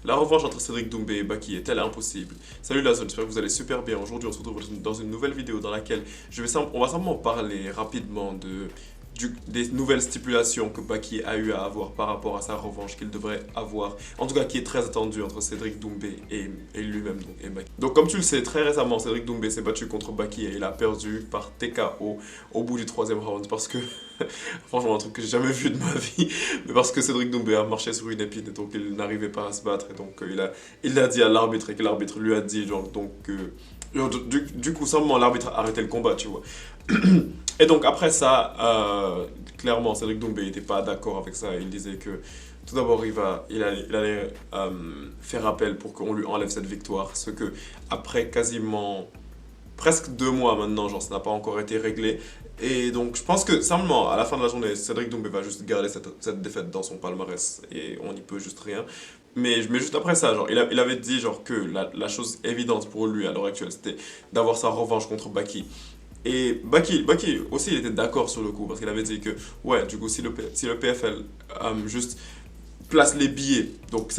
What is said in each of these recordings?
La revanche entre Cédric Doumbé et Baki est-elle impossible? Salut la zone, j'espère que vous allez super bien. Aujourd'hui, on se retrouve dans une nouvelle vidéo dans laquelle on va simplement parler rapidement des nouvelles stipulations que Baki a eu à avoir par rapport à sa revanche qu'il devrait avoir. En tout cas, qui est très attendue entre Cédric Doumbé et lui-même, donc, et Baki. Donc, comme tu le sais, très récemment, Cédric Doumbé s'est battu contre Baki et il a perdu par TKO au bout du troisième round parce que, franchement, un truc que j'ai jamais vu de ma vie, mais parce que Cédric Doumbé a marché sur une épine et donc il n'arrivait pas à se battre et donc il a dit à l'arbitre et que l'arbitre lui a dit, genre, donc, du coup, simplement, l'arbitre a arrêté le combat, tu vois. Et donc après ça, clairement, Cédric Doumbé n'était pas d'accord avec ça. Il disait que tout d'abord, il allait faire appel pour qu'on lui enlève cette victoire. Ce que, après quasiment presque 2 mois maintenant, genre ça n'a pas encore été réglé. Et donc je pense que simplement, à la fin de la journée, Cédric Doumbé va juste garder cette défaite dans son palmarès et on n'y peut juste rien. Mais juste après ça, genre, il avait dit genre, que la chose évidente pour lui à l'heure actuelle, c'était d'avoir sa revanche contre Baki. Et Baki aussi, il était d'accord sur le coup, parce qu'il avait dit que, ouais, du coup, si le PFL juste place les billets, donc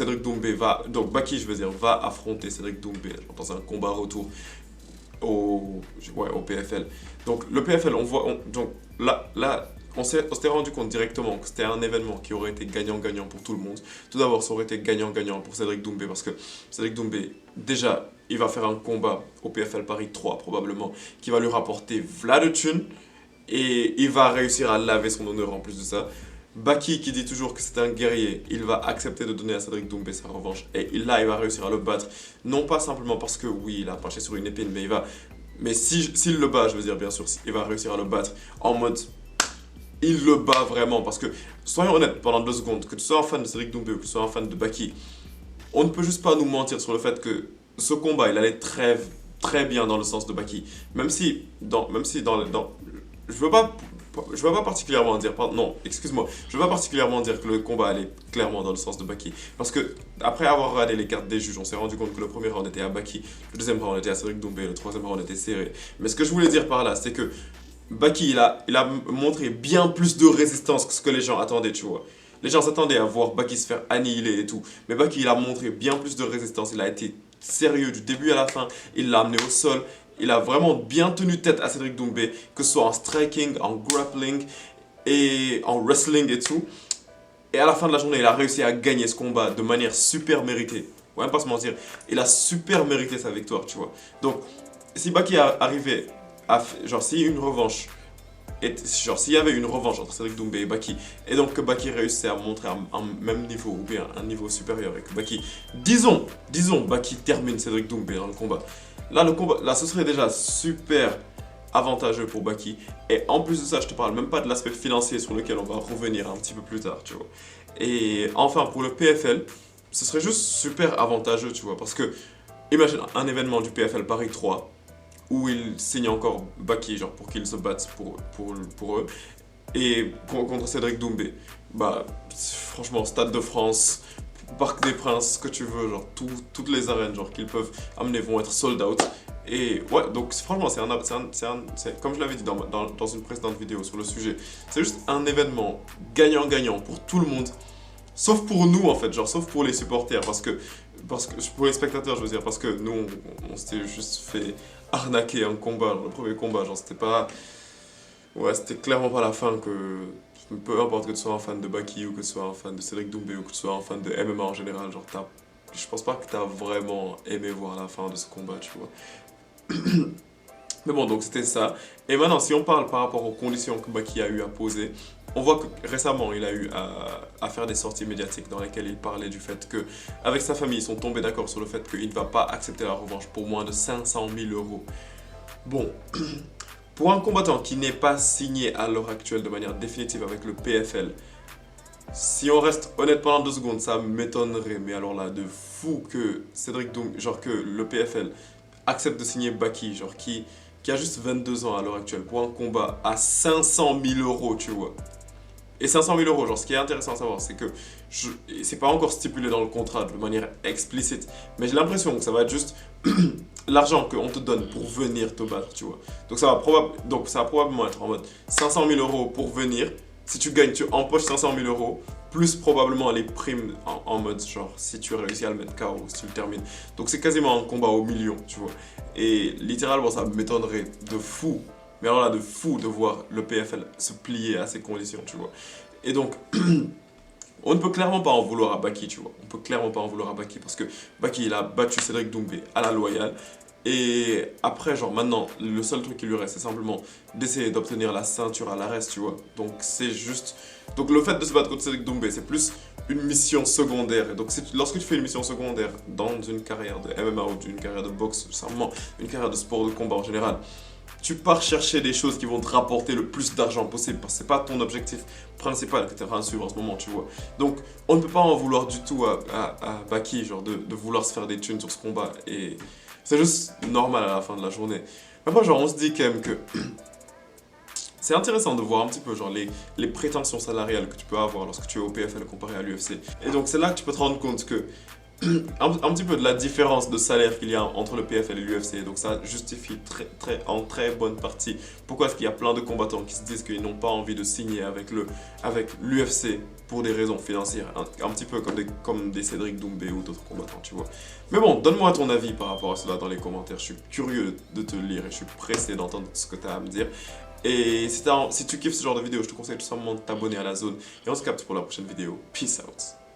Baki, je veux dire, va affronter Cédric Doumbé genre, dans un combat retour au PFL. Donc, le PFL, donc là, on s'était rendu compte directement que c'était un événement qui aurait été gagnant-gagnant pour tout le monde. Tout d'abord, ça aurait été gagnant-gagnant pour Cédric Doumbé parce que Cédric Doumbé, déjà, il va faire un combat au PFL Paris 3 probablement, qui va lui rapporter v'là de thunes et il va réussir à laver son honneur en plus de ça. Baki qui dit toujours que c'est un guerrier, il va accepter de donner à Cédric Doumbé sa revanche et là il va réussir à le battre. Non pas simplement parce que oui, il a marché sur une épine, mais s'il le bat, je veux dire bien sûr, il va réussir à le battre en mode il le bat vraiment parce que, soyons honnêtes pendant 2 secondes, que tu sois un fan de Cédric Doumbé ou que tu sois un fan de Baki, on ne peut juste pas nous mentir sur le fait que ce combat, il allait très, très bien dans le sens de Baki. Je veux pas, je veux pas particulièrement dire, non, excuse-moi, je veux pas particulièrement dire que le combat allait clairement dans le sens de Baki. Parce que, après avoir regardé les cartes des juges, on s'est rendu compte que le premier round était à Baki, le deuxième round était à Cédric Doumbé, le troisième round était serré. Mais ce que je voulais dire par là, c'est que Baki, il a montré bien plus de résistance que ce que les gens attendaient, tu vois. Les gens s'attendaient à voir Baki se faire annihiler et tout. Mais Baki, il a montré bien plus de résistance. Il a été sérieux du début à la fin. Il l'a amené au sol. Il a vraiment bien tenu tête à Cédric Doumbé, que ce soit en striking, en grappling et en wrestling et tout. Et à la fin de la journée, il a réussi à gagner ce combat de manière super méritée. On va même pas se mentir. Il a super mérité sa victoire, tu vois. Donc, si Baki arrivait genre s'il y a une revanche s'il y avait une revanche entre Cédric Doumbé et Baki et donc que Baki réussissait à montrer un même niveau ou bien un niveau supérieur et que Baki disons Baki termine Cédric Doumbé dans le combat, là ce serait déjà super avantageux pour Baki et en plus de ça je te parle même pas de l'aspect financier sur lequel on va revenir un petit peu plus tard, tu vois. Et enfin pour le PFL ce serait juste super avantageux, tu vois, parce que imagine un événement du PFL Paris 3 où il signe encore Baki, genre pour qu'ils se battent pour eux, et contre Cédric Doumbé. Bah, franchement, Stade de France, Parc des Princes, ce que tu veux, genre toutes les arènes genre qu'ils peuvent amener vont être sold out. Et ouais, donc franchement, comme je l'avais dit dans une précédente vidéo sur le sujet, c'est juste un événement gagnant-gagnant pour tout le monde. Sauf pour nous en fait, genre sauf pour les supporters, parce que pour les spectateurs je veux dire, parce que nous on s'était juste fait arnaquer un combat, le premier combat, genre c'était pas, ouais c'était clairement pas la fin que, peu importe que tu sois un fan de Baki ou que tu sois un fan de Cédric Doumbé ou que tu sois un fan de MMA en général, genre je pense pas que t'as vraiment aimé voir la fin de ce combat, tu vois. Mais bon, donc c'était ça. Et maintenant, si on parle par rapport aux conditions que Baki a eu à poser, on voit que récemment, il a eu à faire des sorties médiatiques dans lesquelles il parlait du fait que, avec sa famille, ils sont tombés d'accord sur le fait qu'il ne va pas accepter la revanche pour moins de 500 000 euros. Bon, pour un combattant qui n'est pas signé à l'heure actuelle de manière définitive avec le PFL, si on reste honnête pendant 2 secondes, ça m'étonnerait, mais alors là, de fou que Cédric Doumbé, genre que le PFL accepte de signer Baki, genre qui a juste 22 ans à l'heure actuelle, pour un combat à 500 000 euros, tu vois. Et 500 000 euros, genre ce qui est intéressant à savoir, c'est que c'est pas encore stipulé dans le contrat de manière explicite, mais j'ai l'impression que ça va être juste l'argent qu'on te donne pour venir te battre, tu vois. Donc ça va probablement être en mode 500 000 euros pour venir, si tu gagnes, tu empoches 500 000 euros, plus probablement les primes en mode genre si tu réussis à le mettre KO, si tu le termines. Donc c'est quasiment un combat au million, tu vois. Et littéralement, ça m'étonnerait de fou, mais alors là, de fou de voir le PFL se plier à ces conditions, tu vois. Et donc, on ne peut clairement pas en vouloir à Baki, tu vois. On peut clairement pas en vouloir à Baki parce que Baki, il a battu Cédric Doumbé à la loyale. Et après, genre maintenant, le seul truc qui lui reste, c'est simplement d'essayer d'obtenir la ceinture à l'Ares, tu vois. Donc c'est juste... Donc le fait de se battre contre Cédric Doumbé, c'est plus une mission secondaire. Et donc lorsque tu fais une mission secondaire dans une carrière de MMA ou d'une carrière de boxe, simplement une carrière de sport de combat en général, tu pars chercher des choses qui vont te rapporter le plus d'argent possible parce que c'est pas ton objectif principal que tu es en train de suivre en ce moment, tu vois. Donc, on ne peut pas en vouloir du tout à Baki, genre de vouloir se faire des thunes sur ce combat et c'est juste normal à la fin de la journée. Mais après, genre, on se dit quand même que c'est intéressant de voir un petit peu genre les prétentions salariales que tu peux avoir lorsque tu es au PFL comparé à l'UFC. Et donc, c'est là que tu peux te rendre compte que un petit peu de la différence de salaire qu'il y a entre le PFL et l'UFC. Donc ça justifie en très bonne partie pourquoi est-ce qu'il y a plein de combattants qui se disent qu'ils n'ont pas envie de signer avec l'UFC pour des raisons financières. Un petit peu comme des Cédric Doumbé ou d'autres combattants, tu vois. Mais bon, donne-moi ton avis par rapport à cela dans les commentaires. Je suis curieux de te lire et je suis pressé d'entendre ce que tu as à me dire. Et si tu kiffes ce genre de vidéo, je te conseille tout simplement de t'abonner à la zone. Et on se capte pour la prochaine vidéo. Peace out.